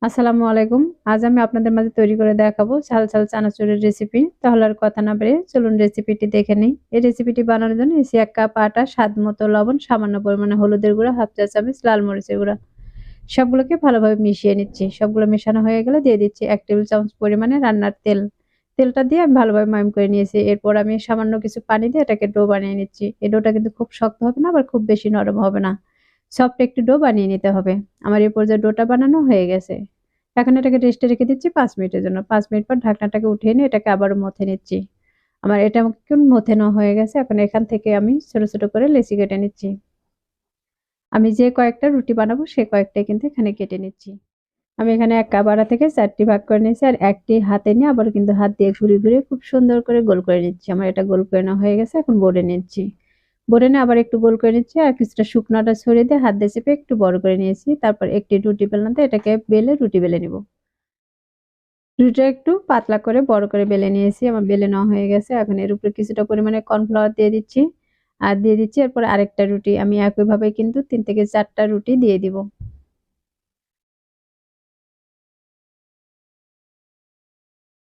আসসালামু আলাইকুম। আজ আমি আপনাদের মাঝে তৈরি করে দেখাবো ঝাল ঝাল চানাচুরের রেসিপি। তাহলে আর কথা না বাড়িয়ে চলুন রেসিপিটি দেখে নিই। এই রেসিপিটি বানানোর জন্য নিয়েছি ১ কাপ আটা, স্বাদমতো লবণ, সামান্য পরিমাণে হলুদের গুঁড়া, হাফ চা চামচ লাল মরিচের গুঁড়া। সবগুলোকে ভালোভাবে মিশিয়ে নিচ্ছি। সবগুলো মেশানো হয়ে গেলে দিয়ে দিচ্ছি ১ টেবিল চামচ পরিমাণে রান্নার তেল। তেলটা দিয়ে আমি ভালোভাবে ময়াম করে নিয়েছি। এরপর আমি সামান্য কিছু পানি দিয়ে এটাকে ডো বানিয়ে নিচ্ছি। এই ডোটা কিন্তু খুব শক্ত হবে না, আবার খুব বেশি নরম হবে না। সফট একটু ডো বানিয়ে নিতে হবে। আমার এই পর্যায়ে ডোটা বানানো হয়ে গেছে। এখন এটাকে রেস্টে রেখে দিচ্ছি ৫ মিনিটের জন্য। ৫ মিনিট পর ঢাকনাটাকে উঠিয়ে নিয়ে এটাকে আবারও মথে নিচ্ছি। আমার এটা এখন মথে নেওয়া হয়ে গেছে। এখন এখান থেকে আমি ছোট, ছোট করে লেচি কেটে নিচ্ছি। আমি যে কয়েকটা রুটি বানাবো সে কয়েকটাই কিন্তু এখানে কেটে নিচ্ছি। আমি এখানে ১ কাপ আটা থেকে ৪ টি ভাগ করে নিয়েছি। আর একটি হাতে নিয়ে আবার কিন্তু হাত দিয়ে ঘুরিয়ে, ঘুরিয়ে খুব সুন্দর করে গোল করে নিচ্ছি। আমার এটা গোল করে নেওয়া হয়ে গেছে। এখন বোর্ডে নিচ্ছি। বোর্ডে নিয়ে আবার একটু গোল করে নিচ্ছি। আর কিছুটা শুকনো আটা ছড়িয়ে দিয়ে হাত দিয়ে চেপে একটু বড় করে নিয়েছি। তারপর একটি রুটি বেলনাতে এটাকে বেলে রুটি বেলে নিব। রুটিটা একটু পাতলা করে বড় করে বেলে নিয়েছি। আমার বেলে নেওয়া হয়ে গেছে। এখন এর উপরে কিছুটা পরিমাণে কর্নফ্লাওয়ার দিয়ে দিচ্ছি। আর দিয়ে দিচ্ছি এরপর আরেকটা রুটি। আমি একইভাবে কিন্তু ৩ থেকে ৪ টা রুটি দিয়ে দিব।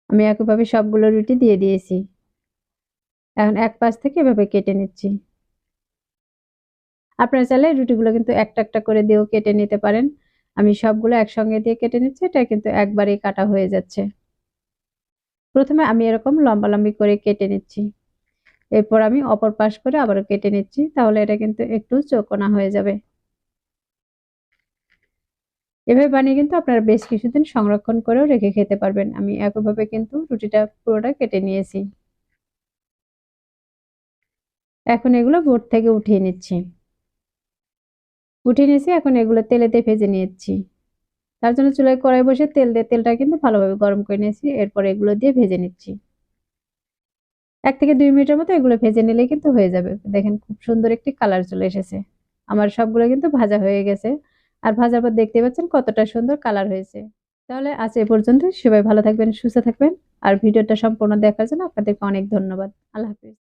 আমি একইভাবে সবগুলো রুটি দিয়ে দিয়েছি। এখন এক পাশ থেকে এভাবে কেটে নিচ্ছি। আপনারা চাইলে রুটিগুলো কিন্তু একটা, একটা করে দিয়েও কেটে নিতে পারেন। আমি সবগুলো একসঙ্গে দিয়ে কেটে নিচ্ছি। এটা কিন্তু একবারেই কাটা হয়ে যাচ্ছে। ১ম এ আমি এরকম লম্বালম্বি করে কেটে নিচ্ছি। এরপর আমি অপর পাশ করে আবারও কেটে নিচ্ছি। তাহলে এটা কিন্তু একটু চৌকোনা হয়ে যাবে। এভাবে বানিয়ে কিন্তু আপনারা বেশ কিছুদিন সংরক্ষণ করেও রেখে খেতে পারবেন। আমি একইভাবে কিন্তু রুটিটা পুরোটা কেটে নিয়েছি। এখন এগুলো বোর্ড থেকে উঠিয়ে নিচ্ছি। উঠিয়ে নিয়েছি, এখন এগুলো তেলেতে ভেজে নিচ্ছি। তার জন্য চুলায় কড়াই বসিয়ে তেল দিয়ে তেলটা কিন্তু ভালোভাবে গরম করে নিয়েছি। এরপর এগুলো দিয়ে ভেজে নিচ্ছি। ১ থেকে ২ মিনিটের মতো এগুলো ভেজে নিলেই কিন্তু হয়ে যাবে। দেখেন খুব সুন্দর একটি কালার চলে এসেছে। আমার সবগুলো কিন্তু ভাজা হয়ে গেছে। আর ভাজার পর দেখতেই পাচ্ছেন কতটা সুন্দর কালার হয়েছে। তাহলে আজ এ পর্যন্তই। সবাই ভালো থাকবেন, সুস্থ থাকবেন। আর ভিডিওটা সম্পূর্ণ দেখার জন্য আপনাদেরকে অনেক ধন্যবাদ। আল্লাহ হাফেজ।